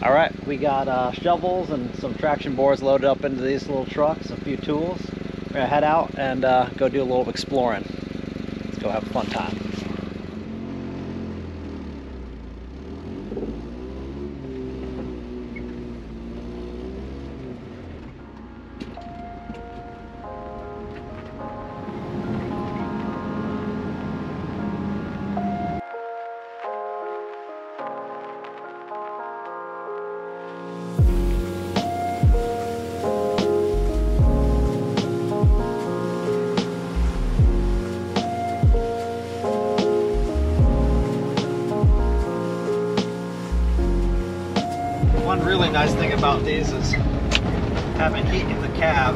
All right, we got shovels and some traction boards loaded up into these little trucks, a few tools. We're gonna head out and go do a little exploring. Let's go have a fun time. One really nice thing about these is having heat in the cab.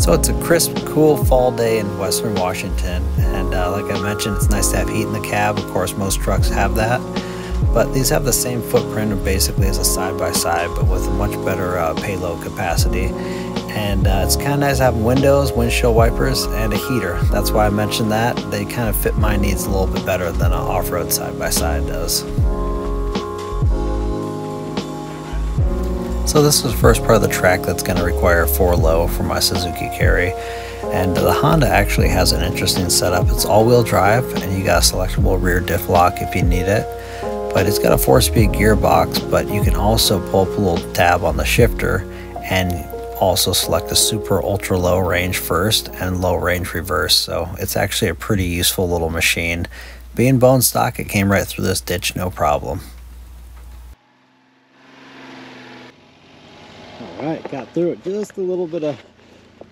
So it's a crisp, cool fall day in Western Washington, and like I mentioned, it's nice to have heat in the cab. Of course, most trucks have that, but these have the same footprint of basically as a side-by-side, but with a much better payload capacity. And it's kind of nice to have windows, windshield wipers, and a heater. That's why I mentioned that. They kind of fit my needs a little bit better than an off-road side-by-side does. So this is the first part of the track that's going to require 4-low for my Suzuki Carry. And the Honda actually has an interesting setup. It's all-wheel drive, and you got a selectable rear diff lock if you need it. But it's got a 4-speed gearbox, but you can also pull up a little tab on the shifter and also select a super ultra low range first and low range reverse. So it's actually a pretty useful little machine. Being bone stock, it came right through this ditch, no problem. All right, got through it. Just a little bit of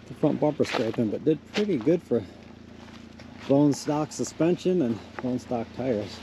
the front bumper scraping, but did pretty good for bone stock suspension and bone stock tires.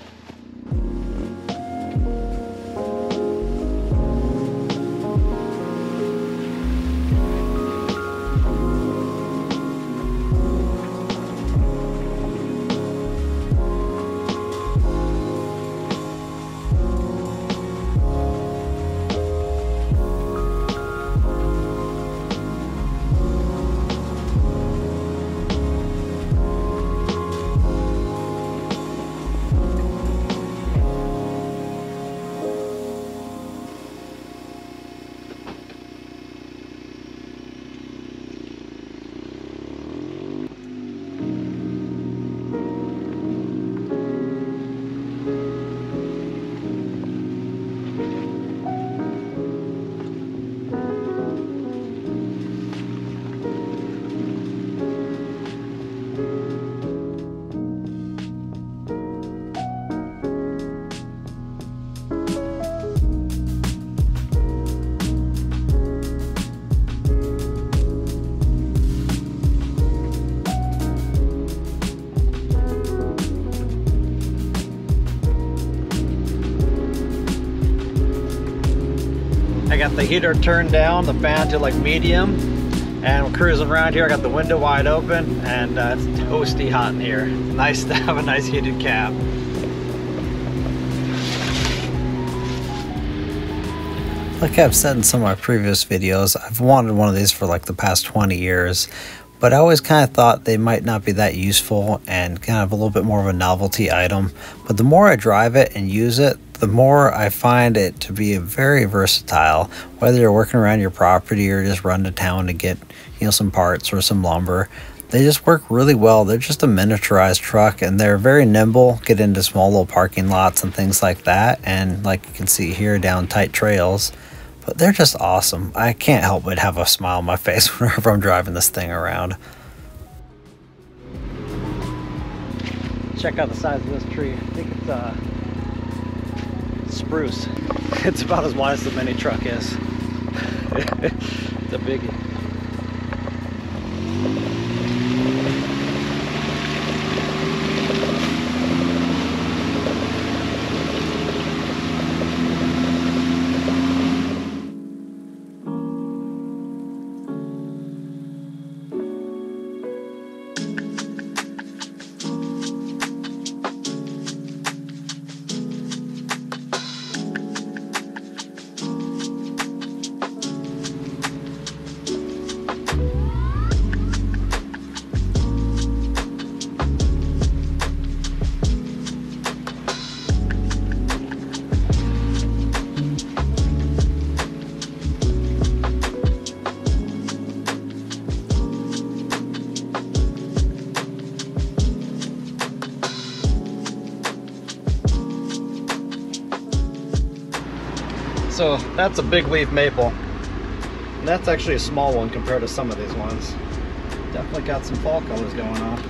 I got the heater turned down, the fan to like medium, and we're cruising around here. I got the window wide open, and it's toasty hot in here. Nice to have a nice heated cab. Like I've said in some of my previous videos, I've wanted one of these for like the past 20 years, but I always kind of thought they might not be that useful and kind of a little bit more of a novelty item. But the more I drive it and use it, the more I find it to be very versatile, whether you're working around your property or just run to town to get, you know, some parts or some lumber. They just work really well. They're just a miniaturized truck, and they're very nimble, get into small little parking lots and things like that, and like you can see here, down tight trails. But they're just awesome. I can't help but have a smile on my face whenever I'm driving this thing around. Check out the size of this tree. I think it's spruce. It's about as wide as the mini truck is. It's a biggie. So that's a big leaf maple. And that's actually a small one compared to some of these ones. Definitely got some fall colors going on.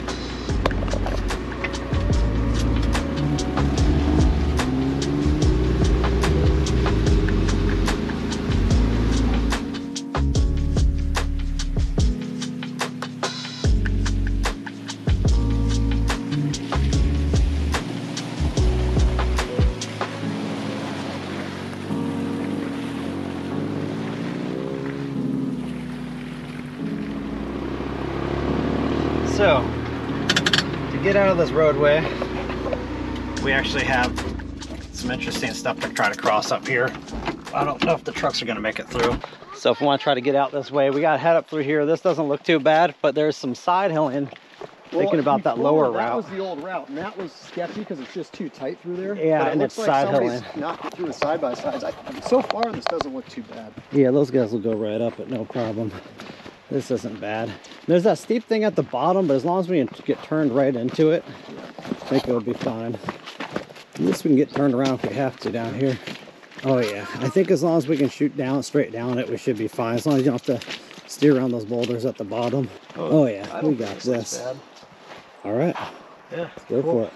So, to get out of this roadway, we actually have some interesting stuff to try to cross up here. I don't know if the trucks are going to make it through. So if we want to try to get out this way, we got to head up through here. This doesn't look too bad, but there's some side hilling. Thinking about that lower route. That was the old route, and that was sketchy because it's just too tight through there. Yeah, but it and looks it's like side somebody's hilling. knocked it through with side-by-sides. So far, this doesn't look too bad. Yeah, those guys will go right up it, no problem. This isn't bad. There's that steep thing at the bottom, but as long as we can get turned right into it, I think it'll be fine. At least we can get turned around if we have to down here. Oh yeah, I think as long as we can shoot down, straight down it, we should be fine. As long as you don't have to steer around those boulders at the bottom. Oh yeah, we got this. All right, Yeah, let's go for it.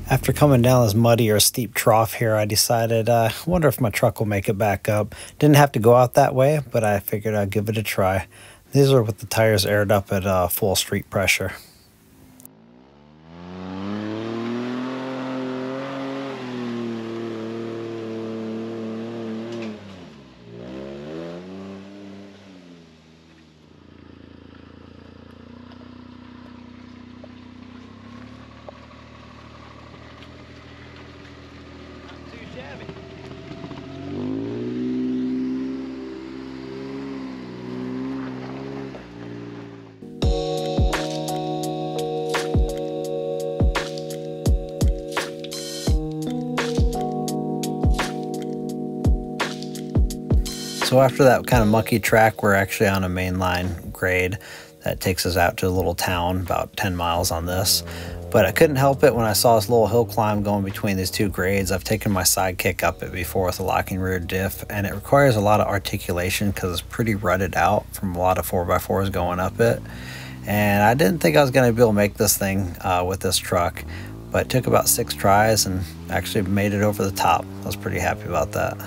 After coming down this muddy or steep trough here, I decided, I wonder if my truck will make it back up. Didn't have to go out that way, but I figured I'd give it a try. These are with the tires aired up at full street pressure. So after that kind of mucky track, we're actually on a mainline grade that takes us out to a little town, about 10 miles on this. But I couldn't help it when I saw this little hill climb going between these two grades. I've taken my sidekick up it before with a locking rear diff, and it requires a lot of articulation because it's pretty rutted out from a lot of 4x4s going up it. And I didn't think I was going to be able to make this thing with this truck, but it took about 6 tries and actually made it over the top. I was pretty happy about that.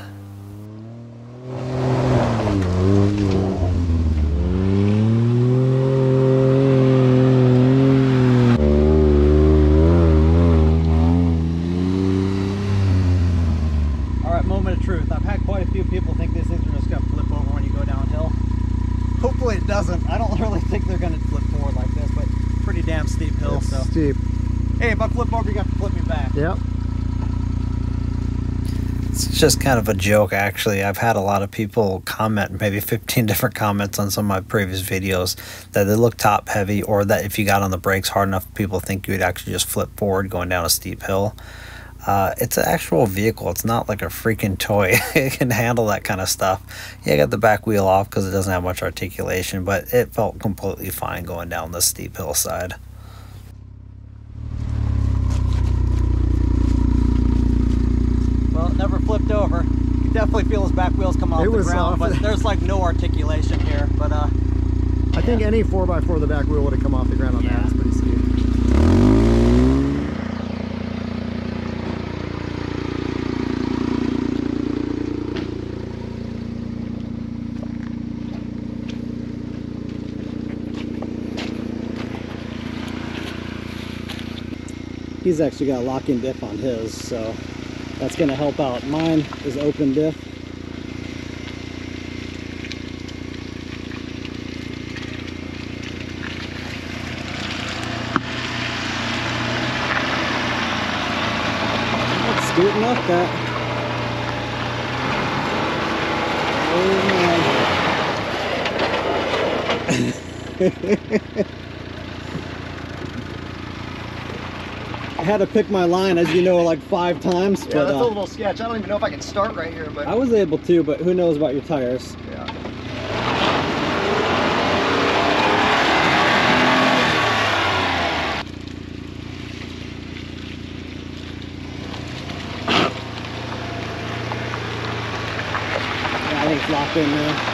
Hopefully it doesn't. I don't really think they're going to flip forward like this, but pretty damn steep hill. It's so steep. Hey, if I flip over, you have to flip me back. Yep. It's just kind of a joke, actually. I've had a lot of people comment, maybe 15 different comments on some of my previous videos, that they look top heavy, or that if you got on the brakes hard enough, people think you would actually just flip forward going down a steep hill. It's an actual vehicle. It's not like a freaking toy. It can handle that kind of stuff. Yeah, I got the back wheel off because it doesn't have much articulation, but it felt completely fine going down this steep hillside. Well, it never flipped over. You can definitely feel his back wheels come off the ground, soft. but there's like no articulation here. But I think any 4x4 the back wheel would have come off the ground on that. It's pretty steep. He's actually got a lock-in diff on his, so that's going to help out. Mine is open diff. That's scooting up that. Oh man. I had to pick my line, as you know, like 5 times. Yeah, but, that's a little sketch. I don't even know if I can start right here, but I was able to, but who knows about your tires? Yeah. Yeah, I think it's locked in now.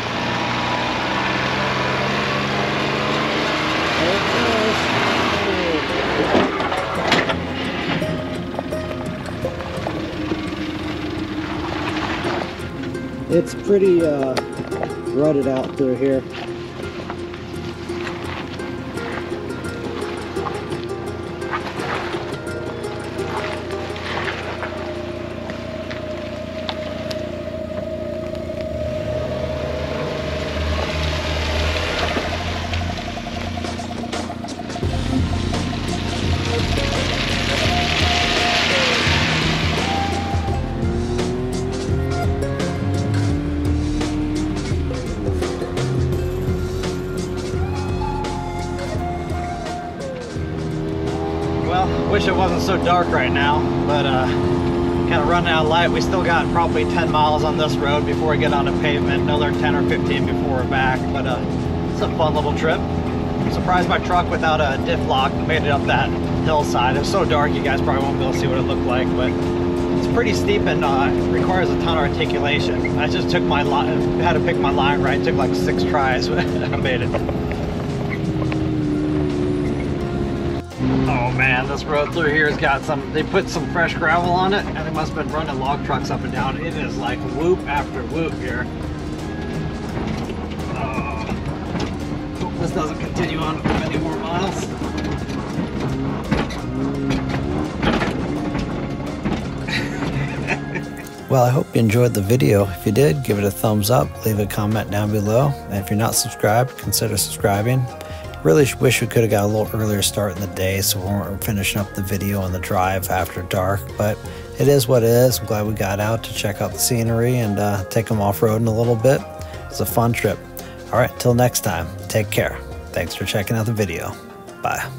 It's pretty rutted out through here. well, wish it wasn't so dark right now, but kind of running out of light. We still got probably 10 miles on this road before we get onto pavement, another 10 or 15 before we're back, but it's a fun little trip. I'm surprised my truck without a diff lock made it up that hillside. It was so dark you guys probably won't be able to see what it looked like, but it's pretty steep and requires a ton of articulation. I just took my line, had to pick my line right. It took like 6 tries, but I made it. Oh man, this road through here has got some, they put some fresh gravel on it, and they must have been running log trucks up and down. It is like whoop after whoop here. Oh. Hope this doesn't continue on for many more miles. Well, I hope you enjoyed the video. If you did, give it a thumbs up, leave a comment down below, and if you're not subscribed, consider subscribing. Really wish we could have got a little earlier start in the day so we weren't finishing up the video on the drive after dark, but it is what it is. I'm glad we got out to check out the scenery and take them off-roading a little bit. It's a fun trip. All right, till next time, take care. Thanks for checking out the video. Bye.